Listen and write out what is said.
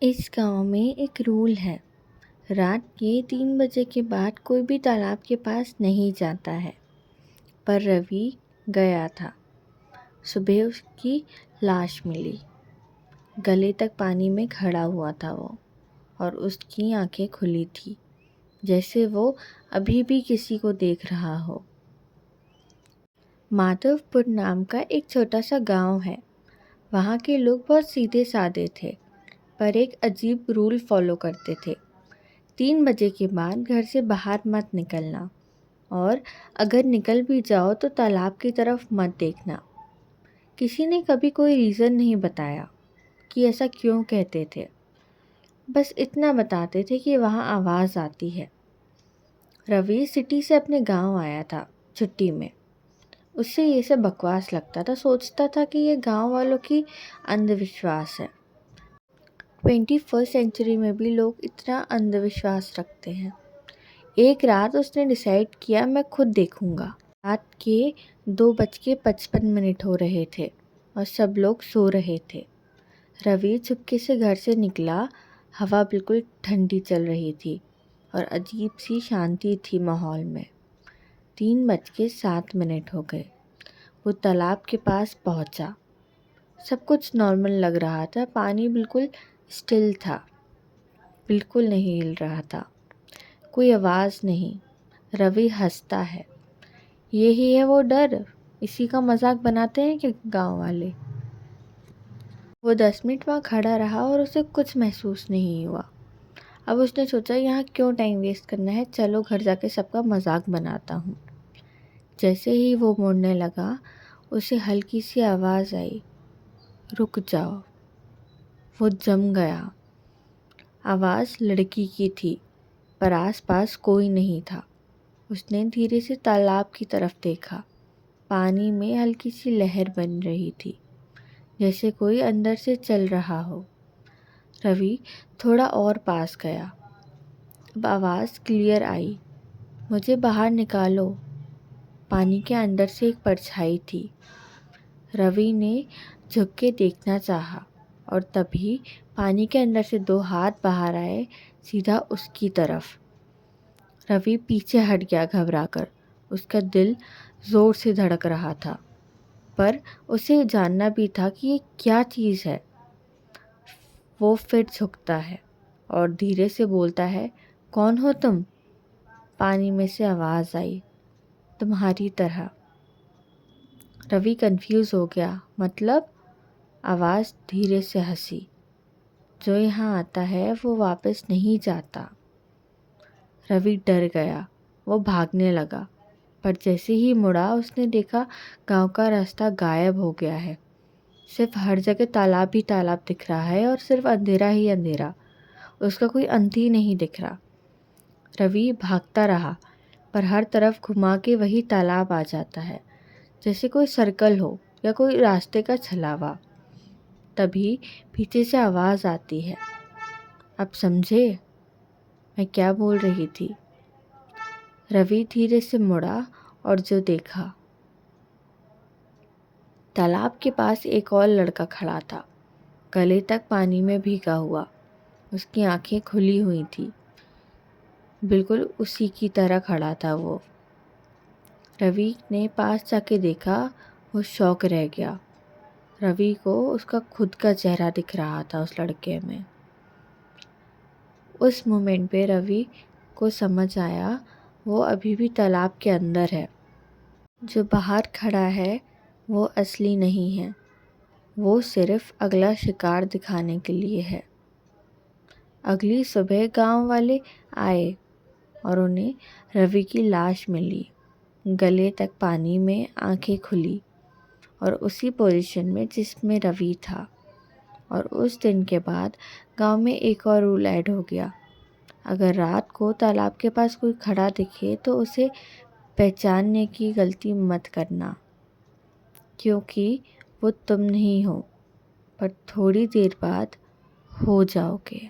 इस गांव में एक रूल है। रात के 3 बजे के बाद कोई भी तालाब के पास नहीं जाता है। पर रवि गया था। सुबह उसकी लाश मिली। गले तक पानी में खड़ा हुआ था वो, और उसकी आंखें खुली थी, जैसे वो अभी भी किसी को देख रहा हो। माधवपुर नाम का एक छोटा सा गांव है। वहाँ के लोग बहुत सीधे साधे थे, पर एक अजीब रूल फॉलो करते थे। 3 बजे के बाद घर से बाहर मत निकलना, और अगर निकल भी जाओ तो तालाब की तरफ मत देखना। किसी ने कभी कोई रीज़न नहीं बताया कि ऐसा क्यों कहते थे। बस इतना बताते थे कि वहाँ आवाज़ आती है। रवि सिटी से अपने गांव आया था छुट्टी में। उससे ये सब बकवास लगता था। सोचता था कि ये गांव वालों की अंधविश्वास है। 21st सेंचुरी में भी लोग इतना अंधविश्वास रखते हैं। एक रात उसने डिसाइड किया, मैं खुद देखूंगा। रात के 2:55 हो रहे थे और सब लोग सो रहे थे। रवि चुपके से घर से निकला। हवा बिल्कुल ठंडी चल रही थी और अजीब सी शांति थी माहौल में। 3:07 हो गए। वो तालाब के पास पहुंचा। सब कुछ नॉर्मल लग रहा था। पानी बिल्कुल स्टिल था, बिल्कुल नहीं हिल रहा था। कोई आवाज़ नहीं। रवि हंसता है। यही है वो डर। इसी का मजाक बनाते हैं कि गांव वाले। वो 10 मिनट वहाँ खड़ा रहा और उसे कुछ महसूस नहीं हुआ। अब उसने सोचा, यहाँ क्यों टाइम वेस्ट करना है, चलो घर जाके सबका मजाक बनाता हूँ। जैसे ही वो मुड़ने लगा, उसे हल्की सी आवाज़ आई, रुक जाओ। वो जम गया। आवाज़ लड़की की थी, पर आसपास कोई नहीं था। उसने धीरे से तालाब की तरफ देखा। पानी में हल्की सी लहर बन रही थी, जैसे कोई अंदर से चल रहा हो। रवि थोड़ा और पास गया। अब आवाज़ क्लियर आई, मुझे बाहर निकालो। पानी के अंदर से एक परछाई थी। रवि ने झुक के देखना चाहा, और तभी पानी के अंदर से 2 हाथ बाहर आए, सीधा उसकी तरफ। रवि पीछे हट गया घबराकर। उसका दिल ज़ोर से धड़क रहा था, पर उसे जानना भी था कि ये क्या चीज़ है। वो फिर झुकता है और धीरे से बोलता है, कौन हो तुम? पानी में से आवाज़ आई, तुम्हारी तरह। रवि कंफ्यूज हो गया। मतलब? आवाज़ धीरे से हंसी, जो यहाँ आता है वो वापस नहीं जाता। रवि डर गया। वो भागने लगा, पर जैसे ही मुड़ा उसने देखा गांव का रास्ता गायब हो गया है। सिर्फ हर जगह तालाब ही तालाब दिख रहा है, और सिर्फ अंधेरा ही अंधेरा। उसका कोई अंत ही नहीं दिख रहा। रवि भागता रहा, पर हर तरफ घुमा के वही तालाब आ जाता है, जैसे कोई सर्कल हो या कोई रास्ते का छलावा। तभी पीछे से आवाज़ आती है, अब समझे मैं क्या बोल रही थी? रवि धीरे से मुड़ा और जो देखा, तालाब के पास एक और लड़का खड़ा था, गले तक पानी में भीगा हुआ। उसकी आंखें खुली हुई थी, बिल्कुल उसी की तरह खड़ा था वो। रवि ने पास जाके देखा। वो शॉक रह गया। रवि को उसका खुद का चेहरा दिख रहा था उस लड़के में। उस मोमेंट पे रवि को समझ आया, वो अभी भी तालाब के अंदर है। जो बाहर खड़ा है वो असली नहीं है, वो सिर्फ अगला शिकार दिखाने के लिए है। अगली सुबह गांव वाले आए और उन्हें रवि की लाश मिली, गले तक पानी में, आंखें खुली, और उसी पोजीशन में जिसमें रवि था। और उस दिन के बाद गांव में एक और रूल ऐड हो गया, अगर रात को तालाब के पास कोई खड़ा दिखे तो उसे पहचानने की गलती मत करना, क्योंकि वो तुम नहीं हो, पर थोड़ी देर बाद हो जाओगे।